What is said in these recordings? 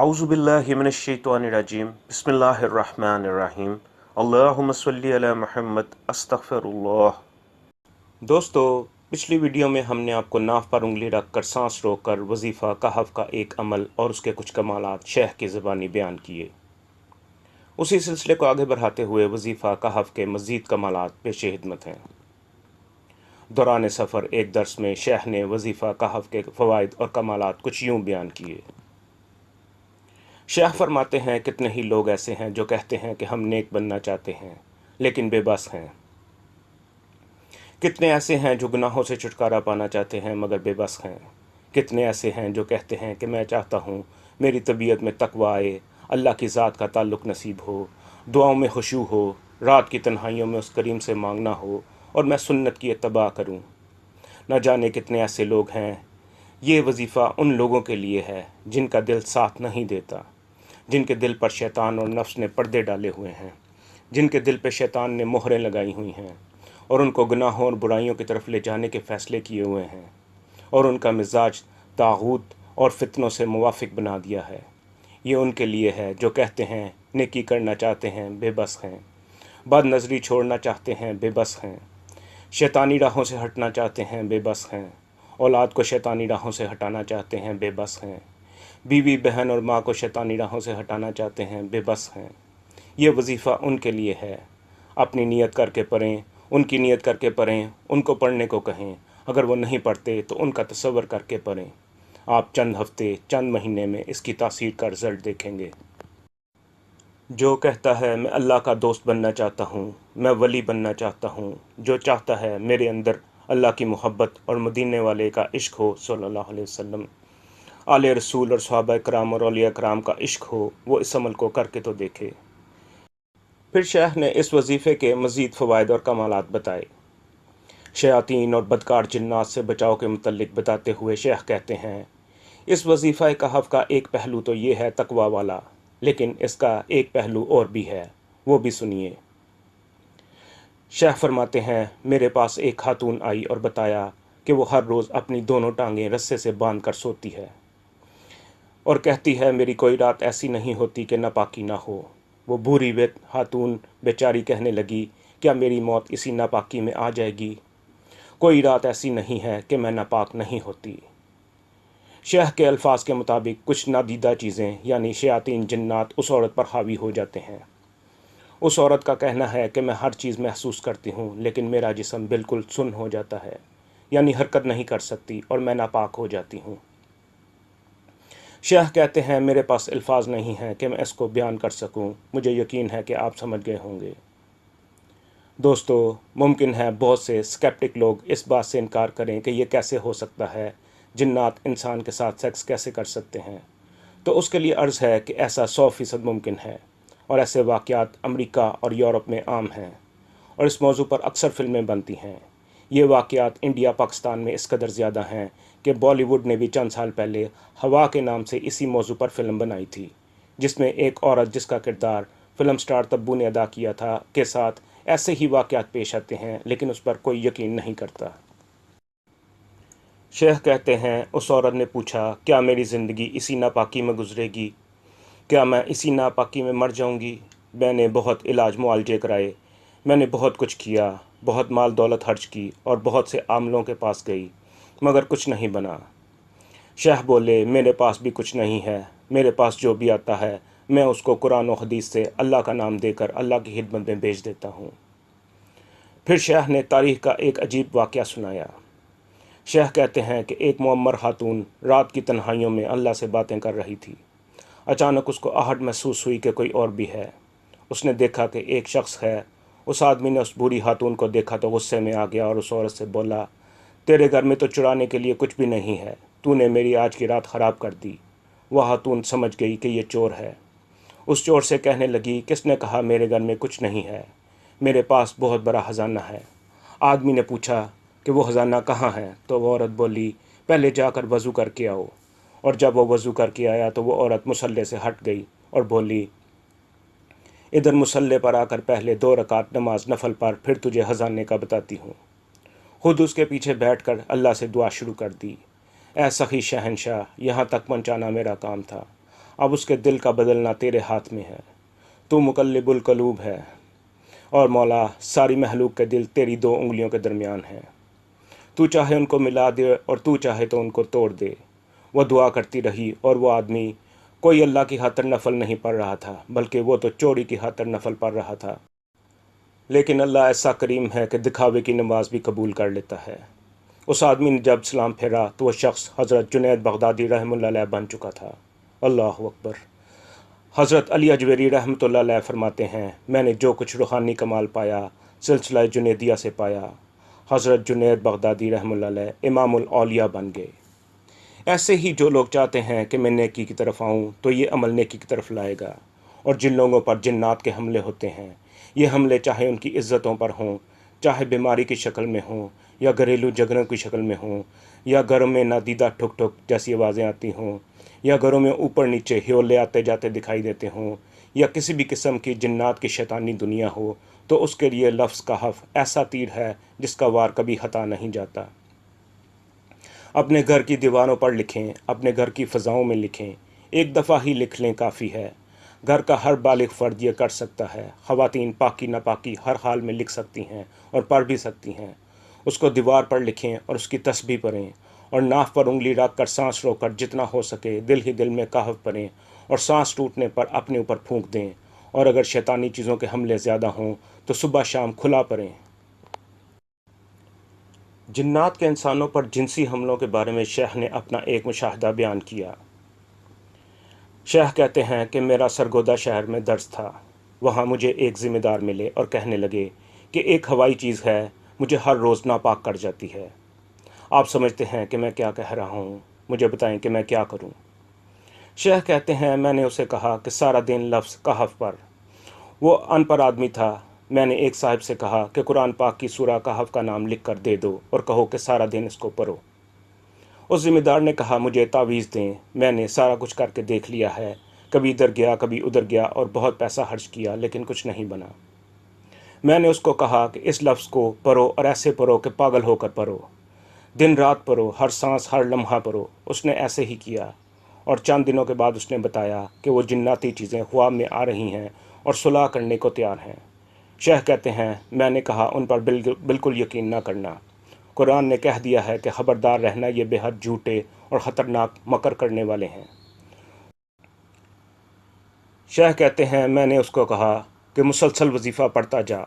اعوذ باللہ من الشیطان الرجیم بسم اللہ الرحمن الرحیم اللہم صلی علی محمد استغفر اللہ۔ دوستو، پچھلی ویڈیو میں ہم نے آپ کو ناف پر انگلی رکھ کر سانس روک کر وظیفہ کہف کا ایک عمل اور اس کے کچھ کمالات شیخ کی زبانی بیان کیے۔ اسی سلسلے کو آگے بڑھاتے ہوئے وظیفہ کہف کے مزید کمالات پیش خدمت ہیں۔ دوران سفر ایک درس میں شیخ نے وظیفہ کہف کے فوائد اور کمالات کچھ یوں بیان کیے۔ شیخ فرماتے ہیں، کتنے ہی لوگ ایسے ہیں جو کہتے ہیں کہ ہم نیک بننا چاہتے ہیں لیکن بے بس ہیں۔ کتنے ایسے ہیں جو گناہوں سے چھٹکارا پانا چاہتے ہیں مگر بے بس ہیں۔ کتنے ایسے ہیں جو کہتے ہیں کہ میں چاہتا ہوں میری طبیعت میں تقوی آئے، اللہ کی ذات کا تعلق نصیب ہو، دعاؤں میں خشوع ہو، رات کی تنہائیوں میں اس کریم سے مانگنا ہو اور میں سنت کی اتباع کروں۔ نہ جانے کتنے ایسے لوگ ہیں۔ یہ وظیفہ ان لوگوں کے لیے ہے جن کا دل ساتھ نہیں دیتا، جن کے دل پر شیطان اور نفس نے پردے ڈالے ہوئے ہیں، جن کے دل پہ شیطان نے مہریں لگائی ہوئی ہیں اور ان کو گناہوں اور برائیوں کی طرف لے جانے کے فیصلے کیے ہوئے ہیں اور ان کا مزاج طاغوت اور فتنوں سے موافق بنا دیا ہے۔ یہ ان کے لیے ہے جو کہتے ہیں نیکی کرنا چاہتے ہیں، بے بس ہیں، بد نظری چھوڑنا چاہتے ہیں، بے بس ہیں، شیطانی راہوں سے ہٹنا چاہتے ہیں، بے بس ہیں، اولاد کو شیطانی راہوں سے ہٹانا چاہتے ہیں، بے بس ہیں، بیوی بہن اور ماں کو شیطانی راہوں سے ہٹانا چاہتے ہیں، بے بس ہیں۔ یہ وظیفہ ان کے لیے ہے۔ اپنی نیت کر کے پڑھیں، ان کی نیت کر کے پڑھیں، ان کو پڑھنے کو کہیں۔ اگر وہ نہیں پڑھتے تو ان کا تصور کر کے پڑھیں۔ آپ چند ہفتے، چند مہینے میں اس کی تاثیر کا رزلٹ دیکھیں گے۔ جو کہتا ہے میں اللہ کا دوست بننا چاہتا ہوں، میں ولی بننا چاہتا ہوں، جو چاہتا ہے میرے اندر اللہ کی محبت اور مدینے والے کا عشق ہو صلی اللہ علیہ وسلم، آل رسول اور صحابہ کرام اور اولیاء کرام کا عشق ہو، وہ اس عمل کو کر کے تو دیکھے۔ پھر شیخ نے اس وظیفے کے مزید فوائد اور کمالات بتائے۔ شیاطین اور بدکار جنات سے بچاؤ کے متعلق بتاتے ہوئے شیخ کہتے ہیں، اس وظیفہ کہف کا ایک پہلو تو یہ ہے تقوی والا، لیکن اس کا ایک پہلو اور بھی ہے، وہ بھی سنیے۔ شیخ فرماتے ہیں، میرے پاس ایک خاتون آئی اور بتایا کہ وہ ہر روز اپنی دونوں ٹانگیں رسے سے باندھ کر سوتی ہے اور کہتی ہے میری کوئی رات ایسی نہیں ہوتی کہ ناپاکی نہ ہو۔ وہ بوڑھی خاتون بیچاری کہنے لگی، کیا میری موت اسی ناپاکی میں آ جائے گی؟ کوئی رات ایسی نہیں ہے کہ میں ناپاک نہیں ہوتی۔ شیخ کے الفاظ کے مطابق کچھ نادیدہ چیزیں یعنی شیاطین جنات اس عورت پر حاوی ہو جاتے ہیں۔ اس عورت کا کہنا ہے کہ میں ہر چیز محسوس کرتی ہوں لیکن میرا جسم بالکل سن ہو جاتا ہے، یعنی حرکت نہیں کر سکتی اور میں ناپاک ہو جاتی ہوں۔ شیخ کہتے ہیں، میرے پاس الفاظ نہیں ہیں کہ میں اس کو بیان کر سکوں، مجھے یقین ہے کہ آپ سمجھ گئے ہوں گے۔ دوستو، ممکن ہے بہت سے سکیپٹک لوگ اس بات سے انکار کریں کہ یہ کیسے ہو سکتا ہے، جنات انسان کے ساتھ سیکس کیسے کر سکتے ہیں؟ تو اس کے لیے عرض ہے کہ ایسا 100% ممکن ہے، اور ایسے واقعات امریکہ اور یورپ میں عام ہیں، اور اس موضوع پر اکثر فلمیں بنتی ہیں۔ یہ واقعات انڈیا پاکستان میں اس قدر زیادہ ہیں کہ بالی ووڈ نے بھی چند سال پہلے ہوا کے نام سے اسی موضوع پر فلم بنائی تھی، جس میں ایک عورت جس کا کردار فلم سٹار تبو نے ادا کیا تھا کے ساتھ ایسے ہی واقعات پیش آتے ہیں، لیکن اس پر کوئی یقین نہیں کرتا۔ شیخ کہتے ہیں، اس عورت نے پوچھا، کیا میری زندگی اسی ناپاکی میں گزرے گی؟ کیا میں اسی ناپاکی میں مر جاؤں گی؟ میں نے بہت علاج معالجے کرائے، میں نے بہت کچھ کیا، بہت مال دولت خرچ کی اور بہت سے عاملوں کے پاس گئی، مگر کچھ نہیں بنا۔ شیخ بولے، میرے پاس بھی کچھ نہیں ہے، میرے پاس جو بھی آتا ہے میں اس کو قرآن و حدیث سے اللہ کا نام دے کر اللہ کی خدمت میں بھیج دیتا ہوں۔ پھر شیخ نے تاریخ کا ایک عجیب واقعہ سنایا۔ شیخ کہتے ہیں کہ ایک معمر خاتون رات کی تنہائیوں میں اللہ سے باتیں کر رہی تھی۔ اچانک اس کو آہٹ محسوس ہوئی کہ کوئی اور بھی ہے۔ اس نے دیکھا کہ ایک شخص ہے۔ اس آدمی نے اس بوڑھی خاتون کو دیکھا تو غصے میں آ گیا اور اس عورت سے بولا، تیرے گھر میں تو چرانے کے لیے کچھ بھی نہیں ہے، تو نے میری آج کی رات خراب کر دی۔ وہ خاتون سمجھ گئی کہ یہ چور ہے۔ اس چور سے کہنے لگی، کس نے کہا میرے گھر میں کچھ نہیں ہے؟ میرے پاس بہت بڑا خزانہ ہے۔ آدمی نے پوچھا کہ وہ خزانہ کہاں ہے؟ تو وہ عورت بولی، پہلے جا کر وضو کر کے آؤ۔ اور جب وہ وضو کر کے آیا تو وہ عورت مصلے سے ہٹ گئی اور بولی، ادھر مصلے پر آ کر پہلے 2 رکعت نماز نفل پر، پھر تجھے خزانے کا بتاتی ہوں۔ خود اس کے پیچھے بیٹھ کر اللہ سے دعا شروع کر دی، اے سخی شہنشاہ، یہاں تک پہنچانا میرا کام تھا، اب اس کے دل کا بدلنا تیرے ہاتھ میں ہے۔ تو مقلب القلوب ہے، اور مولا ساری مخلوق کے دل تیری دو انگلیوں کے درمیان ہیں۔ تو چاہے ان کو ملا دے اور تو چاہے تو ان کو توڑ دے۔ وہ دعا کرتی رہی، اور وہ آدمی کوئی اللہ کی خاطر نفل نہیں پڑھ رہا تھا، بلکہ وہ تو چوری کی خاطر نفل پڑھ رہا تھا۔ لیکن اللہ ایسا کریم ہے کہ دکھاوے کی نماز بھی قبول کر لیتا ہے۔ اس آدمی نے جب سلام پھیرا تو وہ شخص حضرت جنید بغدادی رحمۃ اللہ علیہ بن چکا تھا۔ اللہ اکبر۔ حضرت علی اجویری رحمۃ اللہ علیہ فرماتے ہیں، میں نے جو کچھ روحانی کمال پایا سلسلہ جنیدیہ سے پایا۔ حضرت جنید بغدادی رحمۃ اللہ علیہ امام الاولیاء بن گئے۔ ایسے ہی جو لوگ چاہتے ہیں کہ میں نیکی کی طرف آؤں تو یہ عمل نیکی کی طرف لائے گا، اور جن لوگوں پر جنات کے حملے ہوتے ہیں، یہ حملے چاہے ان کی عزتوں پر ہوں، چاہے بیماری کی شکل میں ہوں، یا گھریلو جھگڑوں کی شکل میں ہوں، یا گھروں میں نادیدہ ٹھک ٹھک جیسی آوازیں آتی ہوں، یا گھروں میں اوپر نیچے ہیولے آتے جاتے دکھائی دیتے ہوں، یا کسی بھی قسم کی جنات کی شیطانی دنیا ہو، تو اس کے لیے لفظ کہف ایسا تیر ہے جس کا وار کبھی ہٹا نہیں جاتا۔ اپنے گھر کی دیواروں پر لکھیں، اپنے گھر کی فضاؤں میں لکھیں، ایک دفعہ ہی لکھ لیں کافی ہے۔ گھر کا ہر بالغ فرد یہ کر سکتا ہے۔ خواتین پاکی ناپاکی ہر حال میں لکھ سکتی ہیں اور پڑھ بھی سکتی ہیں۔ اس کو دیوار پر لکھیں اور اس کی تسبیح پڑھیں، اور ناف پر انگلی رکھ کر سانس روک کر جتنا ہو سکے دل ہی دل میں کہف پڑھیں، اور سانس ٹوٹنے پر اپنے اوپر پھونک دیں، اور اگر شیطانی چیزوں کے حملے زیادہ ہوں تو صبح شام کھلا پڑھیں۔ جنات کے انسانوں پر جنسی حملوں کے بارے میں شیخ نے اپنا ایک مشاہدہ بیان کیا۔ شیخ کہتے ہیں کہ میرا سرگودا شہر میں درس تھا۔ وہاں مجھے ایک ذمہ دار ملے اور کہنے لگے کہ ایک ہوائی چیز ہے مجھے ہر روز ناپاک کر جاتی ہے۔ آپ سمجھتے ہیں کہ میں کیا کہہ رہا ہوں، مجھے بتائیں کہ میں کیا کروں۔ شیخ کہتے ہیں میں نے اسے کہا کہ سارا دن لفظ کہف پر۔ وہ ان پڑھ آدمی تھا۔ میں نے ایک صاحب سے کہا کہ قرآن پاک کی سورہ کہف کا نام لکھ کر دے دو اور کہو کہ سارا دن اس کو پڑھو۔ اس ذمہ دار نے کہا مجھے تعویذ دیں۔ میں نے سارا کچھ کر کے دیکھ لیا ہے، کبھی ادھر گیا کبھی ادھر گیا اور بہت پیسہ خرچ کیا، لیکن کچھ نہیں بنا۔ میں نے اس کو کہا کہ اس لفظ کو پڑھو اور ایسے پڑھو کہ پاگل ہو کر پڑھو، دن رات پڑھو، ہر سانس ہر لمحہ پڑھو۔ اس نے ایسے ہی کیا، اور چند دنوں کے بعد اس نے بتایا کہ وہ جناتی چیزیں خواب میں آ رہی ہیں اور صلح کرنے کو تیار ہیں۔ شیخ کہتے ہیں میں نے کہا ان پر بالکل یقین نہ کرنا۔ قرآن نے کہہ دیا ہے کہ خبردار رہنا، یہ بے حد جھوٹے اور خطرناک مکر کرنے والے ہیں۔ شیخ کہتے ہیں میں نے اس کو کہا کہ مسلسل وظیفہ پڑھتا جا۔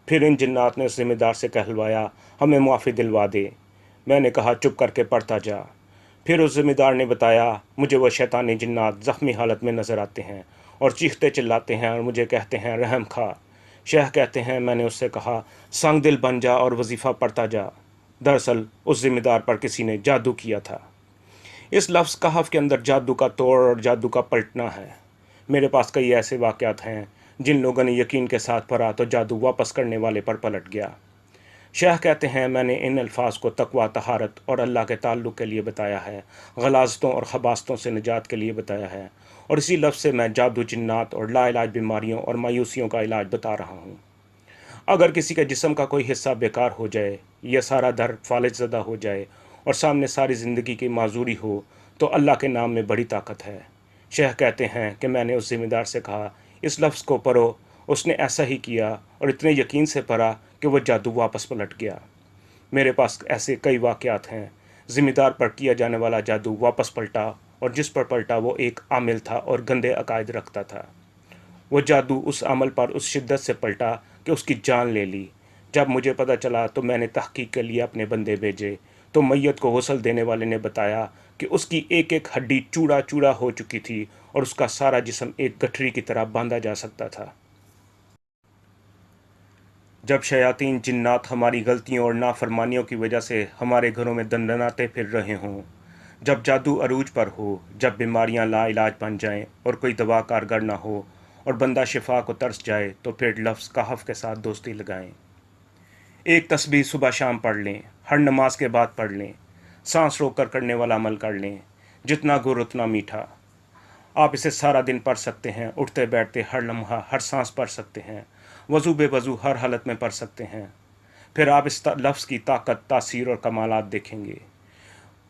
پھر ان جنات نے اس ذمہ دار سے کہلوایا ہمیں معافی دلوا دے۔ میں نے کہا چپ کر کے پڑھتا جا۔ پھر اس ذمہ دار نے بتایا مجھے وہ شیطانی جنات زخمی حالت میں نظر آتے ہیں اور چیختے چلاتے ہیں اور مجھے کہتے ہیں رحم کھا۔ شیخ کہتے ہیں میں نے اس سے کہا سنگ دل بن جا اور وظیفہ پڑھتا جا۔ دراصل اس ذمہ دار پر کسی نے جادو کیا تھا۔ اس لفظ کہف کے اندر جادو کا توڑ اور جادو کا پلٹنا ہے۔ میرے پاس کئی ایسے واقعات ہیں جن لوگوں نے یقین کے ساتھ پڑھا تو جادو واپس کرنے والے پر پلٹ گیا۔ شیخ کہتے ہیں میں نے ان الفاظ کو تقویٰ، طہارت اور اللہ کے تعلق کے لیے بتایا ہے، غلاظتوں اور خباثتوں سے نجات کے لیے بتایا ہے، اور اسی لفظ سے میں جادو، جنات اور لا علاج بیماریوں اور مایوسیوں کا علاج بتا رہا ہوں۔ اگر کسی کے جسم کا کوئی حصہ بیکار ہو جائے یا سارا در فالج زدہ ہو جائے اور سامنے ساری زندگی کی معذوری ہو تو اللہ کے نام میں بڑی طاقت ہے۔ شیخ کہتے ہیں کہ میں نے اس ذمہ دار سے کہا اس لفظ کو پڑھو۔ اس نے ایسا ہی کیا اور اتنے یقین سے پڑھا کہ وہ جادو واپس پلٹ گیا۔ میرے پاس ایسے کئی واقعات ہیں۔ ذمہ دار پر کیا جانے والا جادو واپس پلٹا، اور جس پر پلٹا وہ ایک عامل تھا اور گندے عقائد رکھتا تھا۔ وہ جادو اس عمل پر اس شدت سے پلٹا کہ اس کی جان لے لی۔ جب مجھے پتہ چلا تو میں نے تحقیق کے لیے اپنے بندے بھیجے، تو میت کو غسل دینے والے نے بتایا کہ اس کی ایک ایک ہڈی چوڑا چوڑا ہو چکی تھی اور اس کا سارا جسم ایک گٹھری کی طرح باندھا جا سکتا تھا۔ جب شیاطین جنات ہماری غلطیوں اور نافرمانیوں کی وجہ سے ہمارے گھروں میں دندناتے پھر رہے ہوں، جب جادو عروج پر ہو، جب بیماریاں لا علاج بن جائیں اور کوئی دوا کارگر نہ ہو اور بندہ شفا کو ترس جائے، تو پھر لفظ کہف کے ساتھ دوستی لگائیں۔ ایک تسبیح صبح شام پڑھ لیں، ہر نماز کے بعد پڑھ لیں، سانس روک کر کرنے والا عمل کر لیں، جتنا گڑ اتنا میٹھا۔ آپ اسے سارا دن پڑھ سکتے ہیں، اٹھتے بیٹھتے ہر لمحہ ہر سانس پڑھ سکتے ہیں، وضو بے وضو ہر حالت میں پڑھ سکتے ہیں۔ پھر آپ اس لفظ کی طاقت، تاثیر اور کمالات دیکھیں گے۔